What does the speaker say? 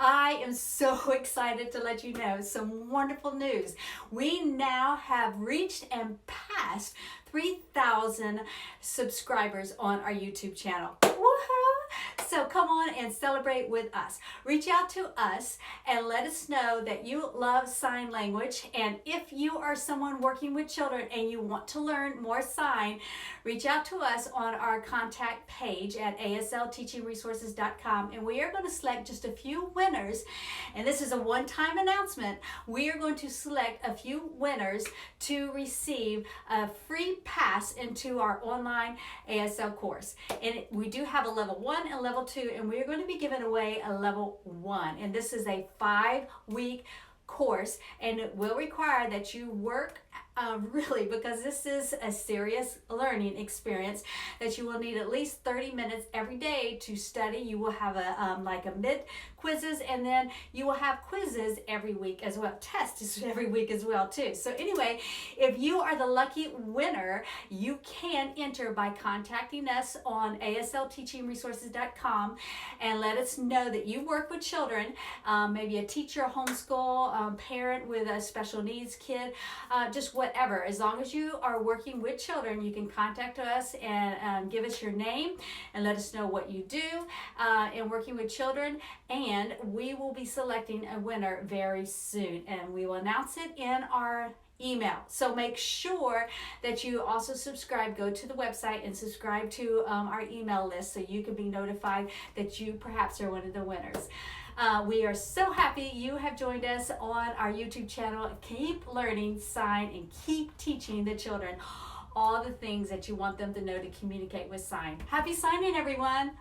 I am so excited to let you know some wonderful news. We now have reached and passed 3,000 subscribers on our YouTube channel. Woohoo! So come on and celebrate with us. Reach out to us and let us know that you love sign language. And if you are someone working with children and you want to learn more sign, reach out to us on our contact page at aslteachingresources.com, and we are going to select just a few winners. And this is a one-time announcement. We are going to select a few winners to receive a free pass into our online ASL course. And we do have a level 1 and level 2, and we're going to be giving away a level 1. And this is a 5-week course, and it will require that you work really, because this is a serious learning experience, that you will need at least 30 minutes every day to study. You will have a like a mid quizzes, and then you will have quizzes every week as well, tests every week as well too. So anyway, if you are the lucky winner, you can enter by contacting us on aslteachingresources.com and let us know that you work with children, maybe a teacher, a homeschool parent with a special needs kid, just whatever. As long as you are working with children, you can contact us and give us your name and let us know what you do in working with children, and we will be selecting a winner very soon, and we will announce it in our email. So make sure that you also subscribe. Go to the website and subscribe to our email list so you can be notified that you perhaps are one of the winners. We are so happy you have joined us on our YouTube channel. Keep learning sign and keep teaching the children all the things that you want them to know to communicate with sign. Happy signing, everyone.